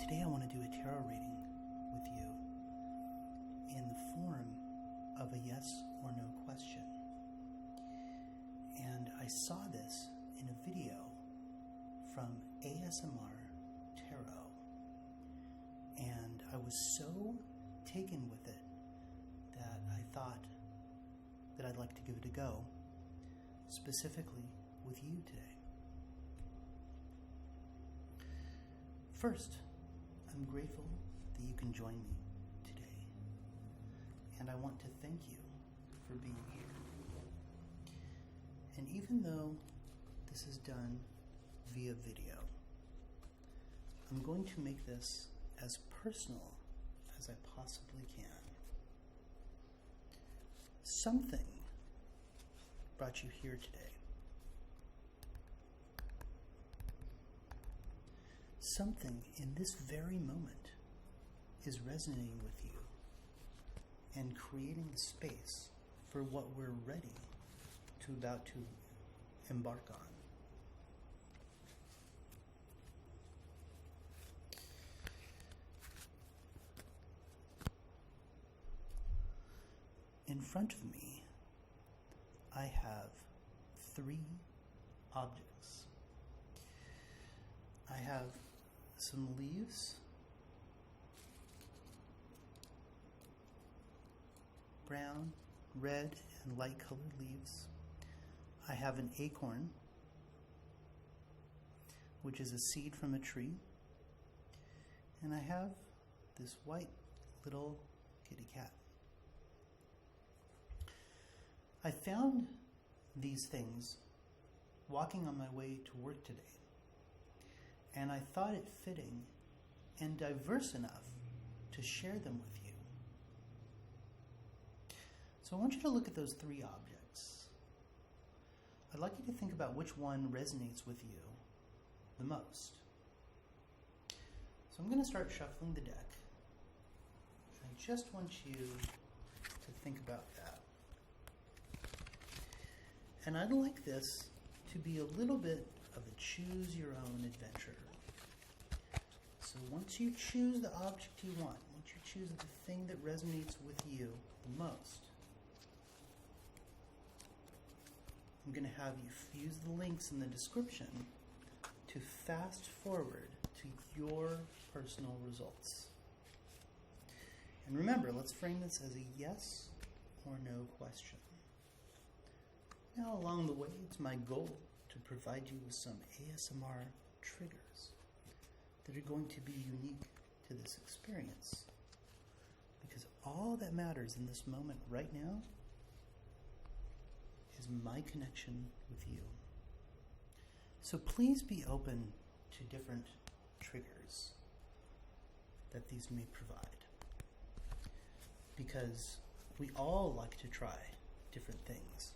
Today I want to do a tarot reading with you in the form of a yes or no question. And I saw this in a video from ASMR Tarot, and I was so taken with it that I thought that I'd like to give it a go, specifically with you today. First, I'm grateful that you can join me today, and I want to thank you for being here. And even though this is done via video, I'm going to make this as personal as I possibly can. Something brought you here today. Something in this very moment is resonating with you and creating the space for what we're about to embark on. In front of me, I have 3 objects. I have some leaves, brown, red, and light colored leaves. I have an acorn, which is a seed from a tree. And I have this white little kitty cat. I found these things walking on my way to work today, and I thought it fitting and diverse enough to share them with you. So I want you to look at those 3 objects. I'd like you to think about which one resonates with you the most. So I'm going to start shuffling the deck. I just want you to think about that. And I'd like this to be a little bit of a choose your own adventure. So once you choose the object you want, once you choose the thing that resonates with you the most, I'm going to have you use the links in the description to fast forward to your personal results. And remember, let's frame this as a yes or no question. Now, along the way, it's my goal to provide you with some ASMR triggers that are going to be unique to this experience. Because all that matters in this moment right now is my connection with you. So please be open to different triggers that these may provide. Because we all like to try different things.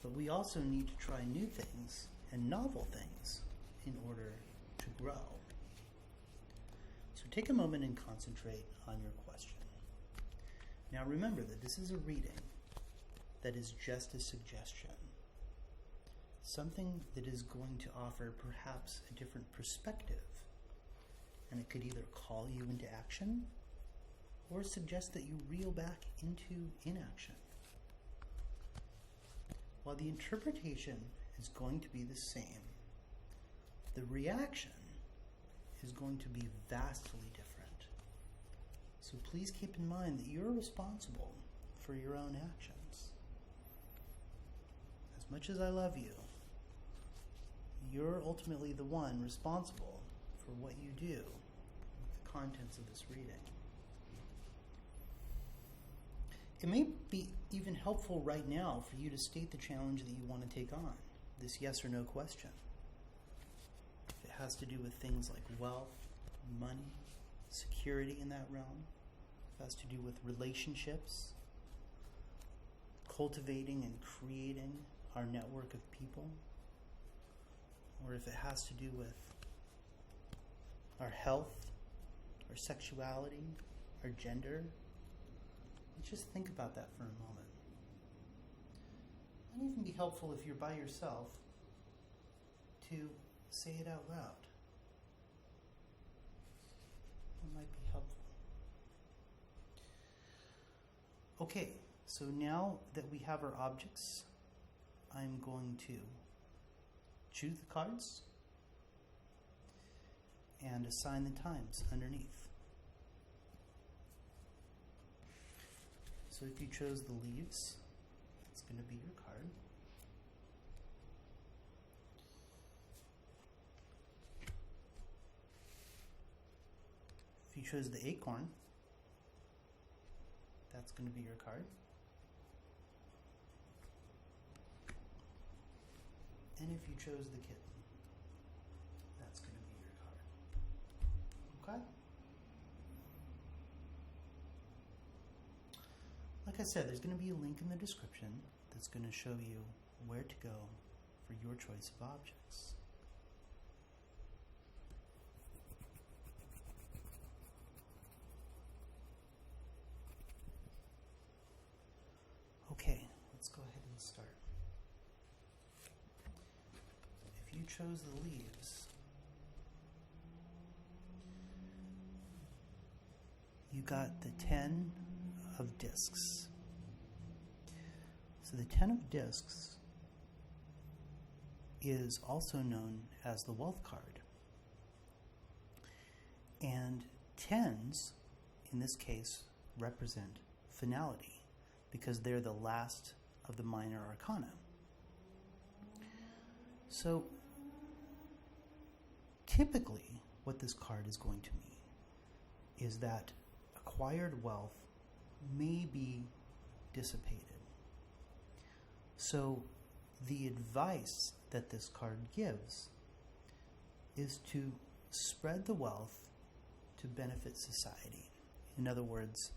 But we also need to try new things and novel things in order to grow. So take a moment and concentrate on your question. Now remember that this is a reading that is just a suggestion. Something that is going to offer perhaps a different perspective. And it could either call you into action or suggest that you reel back into inaction. While the interpretation is going to be the same, the reaction is going to be vastly different. So please keep in mind that you're responsible for your own actions. As much as I love you, you're ultimately the one responsible for what you do with the contents of this reading. It may be even helpful right now for you to state the challenge that you want to take on, this yes or no question. If it has to do with things like wealth, money, security in that realm, if it has to do with relationships, cultivating and creating our network of people, or if it has to do with our health, our sexuality, our gender, just think about that for a moment. It might even be helpful if you're by yourself to say it out loud. That might be helpful. Okay, so now that we have our objects, I'm going to choose the cards and assign the times underneath. So if you chose the leaves, it's going to be your card. If you chose the acorn, that's going to be your card. And if you chose the kitten, that's going to be your card. Okay? Like I said, there's going to be a link in the description that's going to show you where to go for your choice of objects. Okay, let's go ahead and start. If you chose the leaves, you got the 10 of discs. So the 10 of discs is also known as the wealth card. And 10s, in this case, represent finality because they're the last of the minor arcana. So typically what this card is going to mean is that acquired wealth may be dissipated. So the advice that this card gives is to spread the wealth to benefit society. In other words,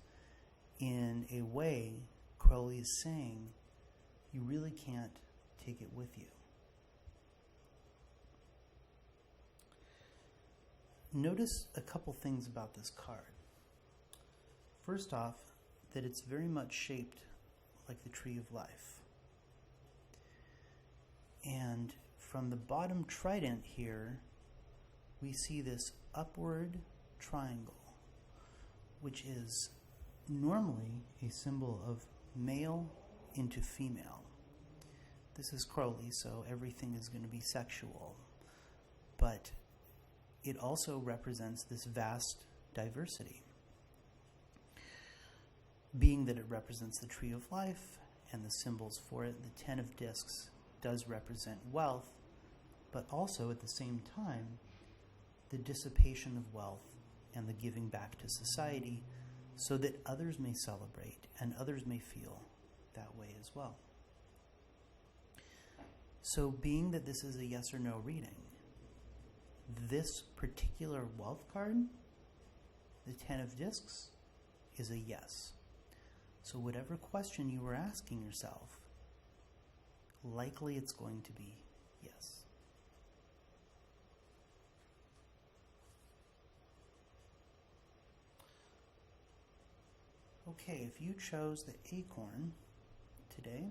in a way, Crowley is saying you really can't take it with you. Notice a couple things about this card. First off, that it's very much shaped like the tree of life. And from the bottom trident here, we see this upward triangle, which is normally a symbol of male into female. This is Crowley, so everything is going to be sexual. But it also represents this vast diversity. Being that it represents the tree of life and the symbols for it, the 10 of discs does represent wealth, but also at the same time, the dissipation of wealth and the giving back to society so that others may celebrate and others may feel that way as well. So being that this is a yes or no reading, this particular wealth card, the 10 of discs, is a yes. So whatever question you were asking yourself, likely it's going to be yes. Okay, if you chose the acorn today,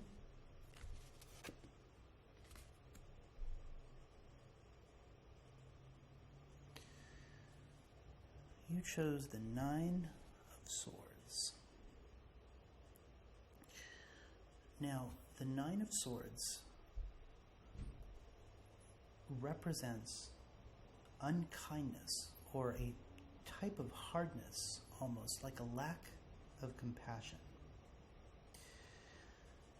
you chose the 9 of swords. Now, the 9 of swords represents unkindness or a type of hardness, almost like a lack of compassion.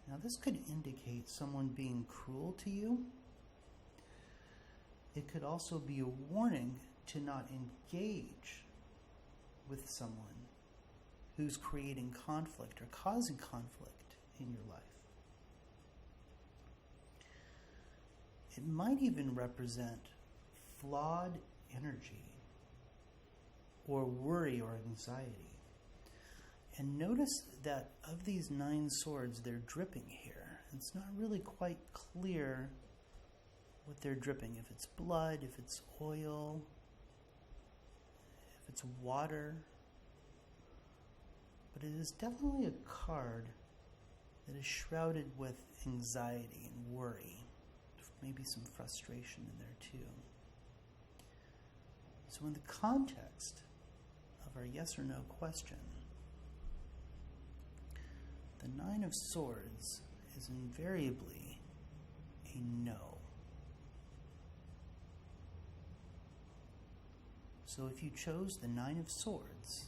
Now, this could indicate someone being cruel to you. It could also be a warning to not engage with someone who's creating conflict or causing conflict in your life. It might even represent flawed energy or worry or anxiety. And notice that of these 9 swords, they're dripping here. It's not really quite clear what they're dripping. If it's blood, if it's oil, if it's water. But it is definitely a card that is shrouded with anxiety and worry. Maybe some frustration in there too. So in the context of our yes or no question. The Nine of Swords is invariably a no. So if you chose the Nine of Swords,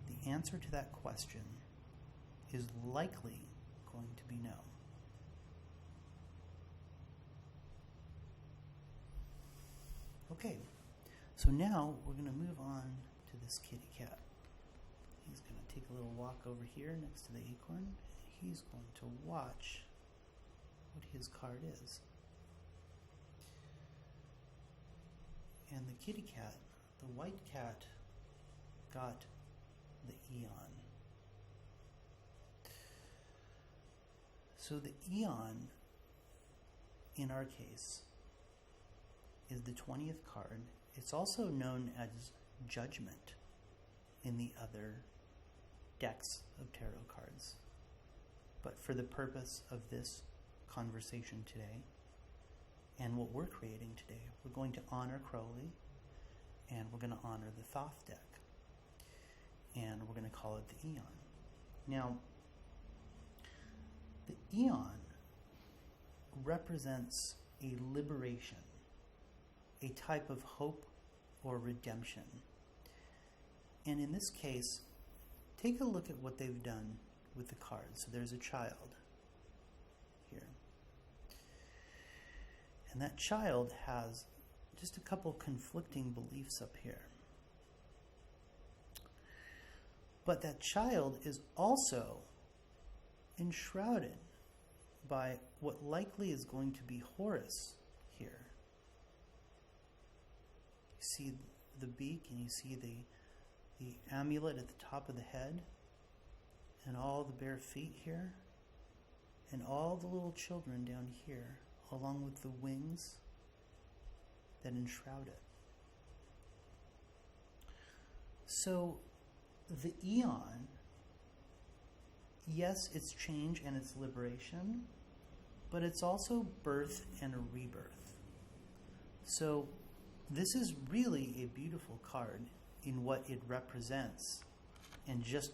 the answer to that question is likely going to be no. Okay, so now we're going to move on to this kitty cat. He's going to take a little walk over here next to the acorn. He's going to watch what his card is. And the kitty cat, the white cat, got the Eon. So the Eon, in our case, is the 20th card. It's also known as Judgment in the other decks of tarot cards. But for the purpose of this conversation today, and what we're creating today, we're going to honor Crowley, and we're going to honor the Thoth deck, and we're going to call it the Eon. Now, the Eon represents a liberation, a type of hope or redemption. And in this case, take a look at what they've done with the cards. So there's a child here. And that child has just a couple conflicting beliefs up here. But that child is also enshrouded by what likely is going to be Horus here. You see the beak, and you see the amulet at the top of the head, and all the bare feet here, and all the little children down here, along with the wings that enshroud it. So the Eon, yes, it's change and it's liberation, but it's also birth and a rebirth. So this is really a beautiful card in what it represents and just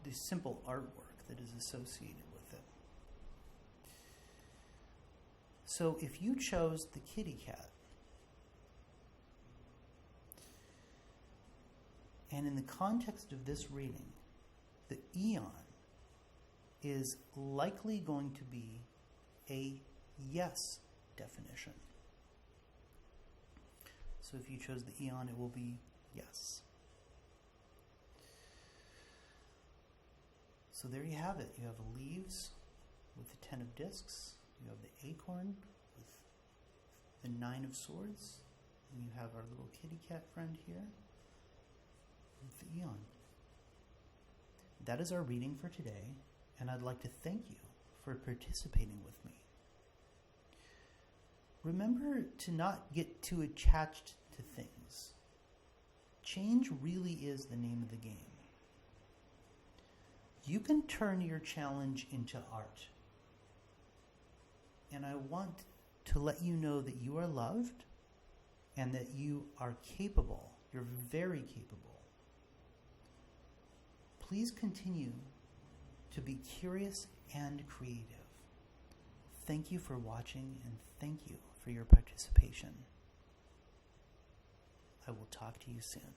the simple artwork that is associated with it. So if you chose the kitty cat, and in the context of this reading, the Eon is likely going to be a yes definition. So if you chose the Eon, it will be yes. So there you have it. You have leaves with the 10 of discs. You have the acorn with the 9 of swords. And you have our little kitty cat friend here with the Eon. That is our reading for today, and I'd like to thank you for participating with me. Remember to not get too attached to things. Change really is the name of the game. You can turn your challenge into art. And I want to let you know that you are loved and that you are capable. You're very capable. Please continue to be curious and creative. Thank you for watching, and thank you for your participation. I will talk to you soon.